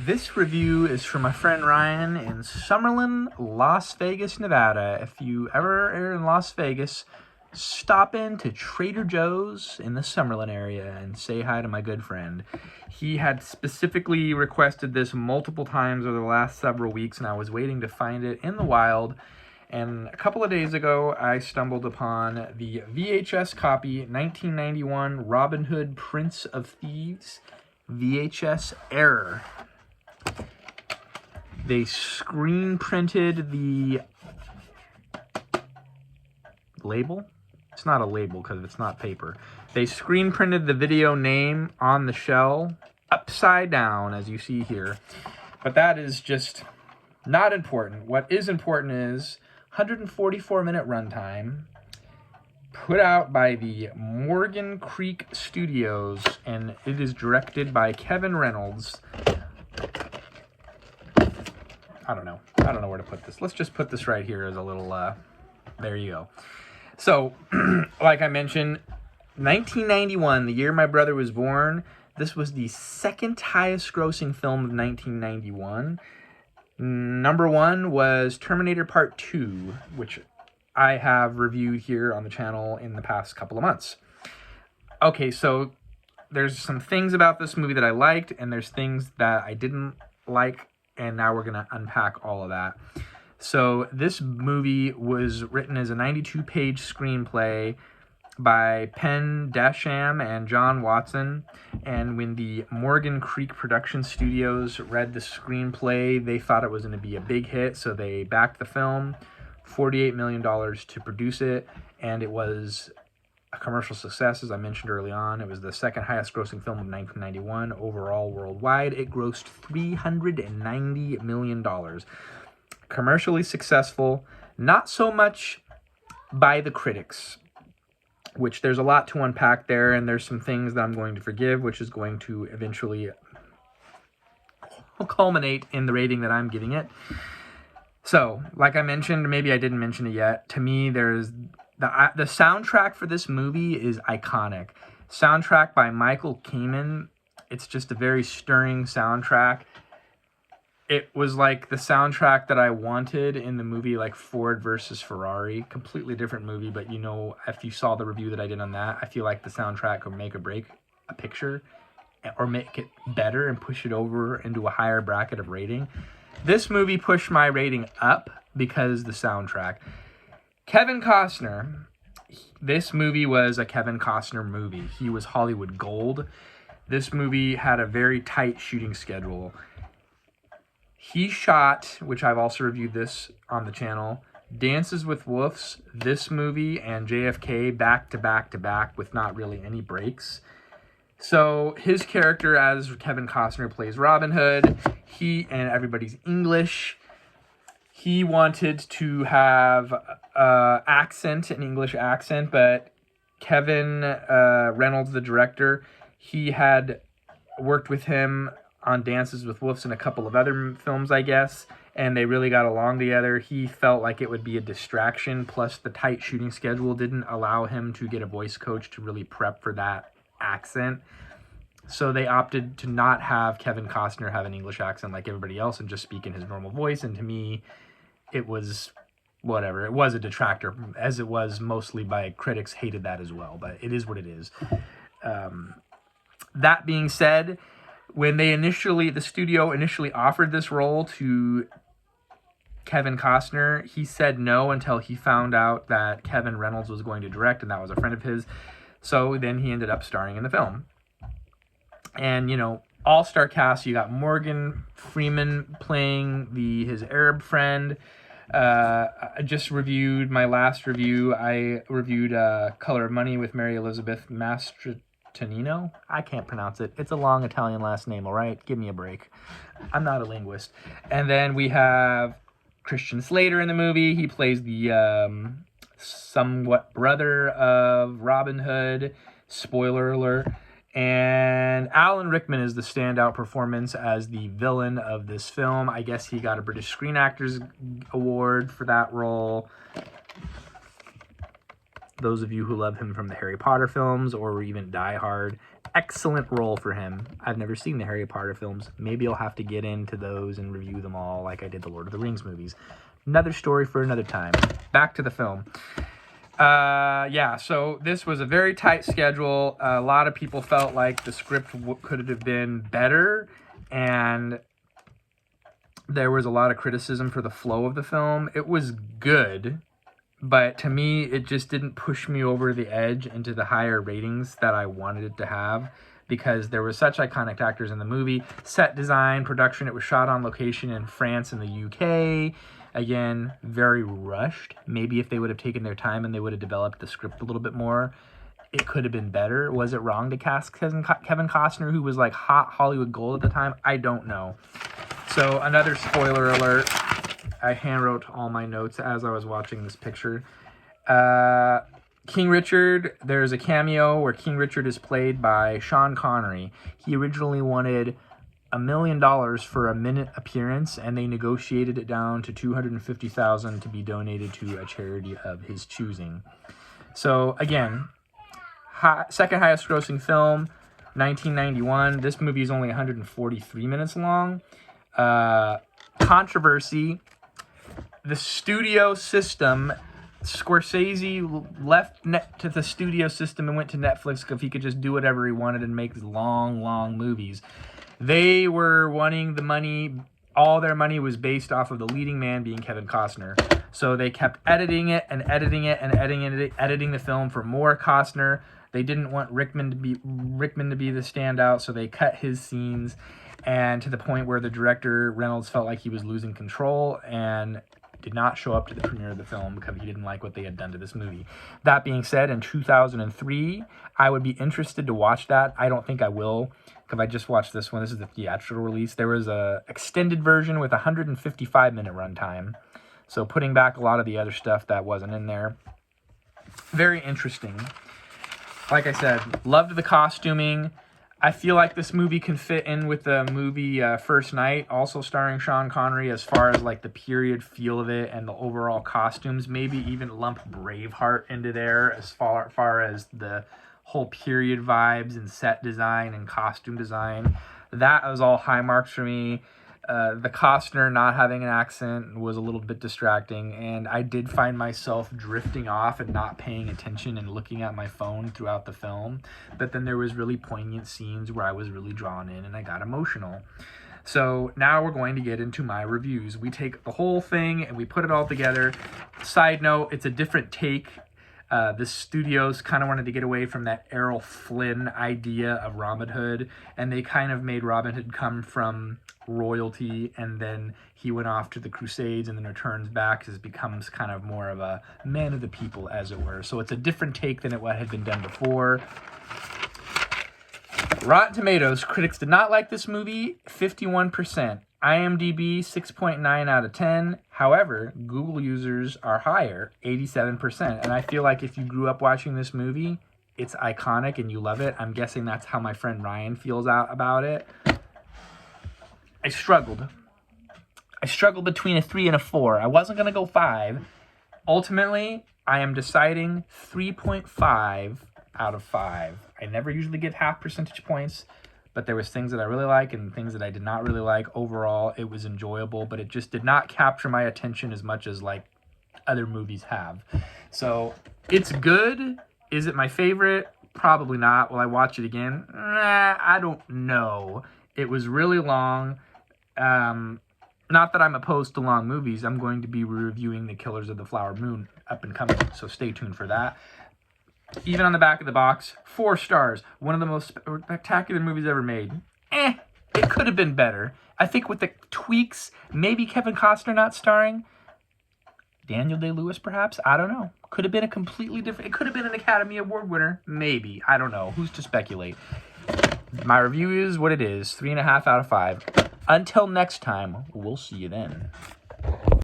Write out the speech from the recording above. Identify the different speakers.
Speaker 1: This review is from my friend Ryan in Summerlin, Las Vegas, Nevada. If you ever are in Las Vegas, stop in to Trader Joe's in the Summerlin area and say hi to my good friend. He had specifically requested this multiple times over the last several weeks, and I was waiting to find it in the wild. And a couple of days ago, I stumbled upon the VHS copy, 1991 Robin Hood, Prince of Thieves, VHS error. They screen printed the label. It's not a label because it's not paper. They screen printed the video name on the shell upside down, as you see here. But that is just not important. What is important is 144-minute runtime, put out by the Morgan Creek Studios, and it is directed by Kevin Reynolds. I don't know where to put this. Let's just put this right here as a little, there you go. So, like I mentioned, 1991, the year my brother was born, this was the second highest grossing film of 1991. Number one was Terminator Part 2, which I have reviewed here on the channel in the past couple of months. Okay, so there's some things about this movie that I liked, and there's things that I didn't like, and now we're going to unpack all of that. So this movie was written as a 92-page screenplay by Penn Dasham and John Watson. And when the Morgan Creek Production Studios read the screenplay, they thought it was going to be a big hit, so they backed the film, $48 million to produce it, and it was a commercial success, as I mentioned early on. It was the second highest grossing film of 1991 overall worldwide. It grossed $390 million. Commercially successful, not so much by the critics, which there's a lot to unpack there, and there's some things that I'm going to forgive, which is going to eventually culminate in the rating that I'm giving it. So, like I mentioned, maybe I didn't mention it yet, to me there's the soundtrack for this movie is iconic. Soundtrack by Michael Kamen. It's just a very stirring soundtrack. It was like the soundtrack that I wanted in the movie like Ford versus Ferrari. Completely different movie, but you know, if you saw the review that I did on that, I feel like the soundtrack would make or break a picture or make it better and push it over into a higher bracket of rating. This movie pushed my rating up because the soundtrack. Kevin Costner. This movie was a Kevin Costner movie. He was Hollywood gold. This movie had a very tight shooting schedule. He shot, which I've also reviewed this on the channel, Dances with Wolves, this movie, and JFK back to back to back with not really any breaks. So his character as Kevin Costner plays Robin Hood. He, and everybody's English. He wanted to have an English accent, but Kevin Reynolds, the director, he had worked with him on Dances with Wolves and a couple of other films, I guess, and they really got along together. He felt like it would be a distraction, plus the tight shooting schedule didn't allow him to get a voice coach to really prep for that accent. So they opted to not have Kevin Costner have an English accent like everybody else and just speak in his normal voice, and to me, it was whatever. It was a detractor, as it was mostly by critics, hated that as well, but it is what it is. That being said, when the studio initially offered this role to Kevin Costner, he said no until he found out that Kevin Reynolds was going to direct, and that was a friend of his. So then he ended up starring in the film. And, you know, all-star cast, you got Morgan Freeman playing his Arab friend. I just reviewed my last review. I reviewed Color of Money with Mary Elizabeth Mastrantonio. I can't pronounce it. It's a long Italian last name, all right? Give me a break. I'm not a linguist. And then we have Christian Slater in the movie. He plays the somewhat brother of Robin Hood. Spoiler alert. And Alan Rickman is the standout performance as the villain of this film. I guess he got a British Screen Actors Award for that role. Those of you who love him from the Harry Potter films or even Die Hard, excellent role for him. I've never seen the Harry Potter films. Maybe I'll have to get into those and review them all like I did the Lord of the Rings movies. Another story for another time. Back to the film. So this was a very tight schedule. A lot of people felt like the script could have been better, and there was a lot of criticism for the flow of the film. It was good, but to me, it just didn't push me over the edge into the higher ratings that I wanted it to have, because there were such iconic actors in the movie. Set design, production, it was shot on location in France and the UK. Again, very rushed. Maybe if they would have taken their time and they would have developed the script a little bit more, it could have been better. Was it wrong to cast Kevin Costner, who was like hot Hollywood gold at the time? I don't know. So another spoiler alert. I handwrote all my notes as I was watching this picture. King Richard, there's a cameo where King Richard is played by Sean Connery. He originally wanted $1 million for a minute appearance, and they negotiated it down to $250,000 to be donated to a charity of his choosing. So again, second highest grossing film, 1991. This movie is only 143 minutes long. Controversy. The studio system, Scorsese left to the studio system and went to Netflix because he could just do whatever he wanted and make long movies. They were wanting the money. All their money was based off of the leading man being Kevin Costner. So they kept editing the film for more Costner. They didn't want Rickman to be the standout, so they cut his scenes, and to the point where the director, Reynolds, felt like he was losing control and did not show up to the premiere of the film because he didn't like what they had done to this movie. That being said, in 2003, I would be interested to watch that. I don't think I will, because I just watched this one. This is the theatrical release. There was a extended version with 155-minute runtime, so putting back a lot of the other stuff that wasn't in there. Very interesting. Like I said, loved the costuming. I feel like this movie can fit in with the movie First Night, also starring Sean Connery, as far as like the period feel of it and the overall costumes. Maybe even lump Braveheart into there as far as the whole period vibes and set design and costume design. That was all high marks for me. The Costner not having an accent was a little bit distracting, and I did find myself drifting off and not paying attention and looking at my phone throughout the film. But then there was really poignant scenes where I was really drawn in and I got emotional. So now we're going to get into my reviews. We take the whole thing and we put it all together. Side note, it's a different take. The studios kind of wanted to get away from that Errol Flynn idea of Robin Hood, and they kind of made Robin Hood come from royalty, and then he went off to the Crusades and then returns back as becomes kind of more of a man of the people, as it were. So it's a different take than what had been done before. Rotten Tomatoes, critics did not like this movie, 51%. IMDb, 6.9 out of 10. However, Google users are higher, 87%. And I feel like if you grew up watching this movie, it's iconic and you love it. I'm guessing that's how my friend Ryan feels out about it. I struggled between a 3 and a 4. I wasn't going to go 5. Ultimately, I am deciding 3.5 out of 5. I never usually give half percentage points, but there was things that I really like and things that I did not really like. Overall, it was enjoyable, but it just did not capture my attention as much as like other movies have. So it's good. Is it my favorite? Probably not. Will I watch it again? I don't know. It was really long. Not that I'm opposed to long movies. I'm going to be reviewing The Killers of the Flower Moon up and coming, so stay tuned for that. Even on the back of the box, 4 stars. One of the most spectacular movies ever made. It could have been better. I think with the tweaks, maybe Kevin Costner not starring, Daniel Day-Lewis perhaps, I don't know. Could have been a completely different, it could have been an Academy Award winner, maybe. I don't know. Who's to speculate? My review is what it is, 3.5 out of 5. Until next time, we'll see you then.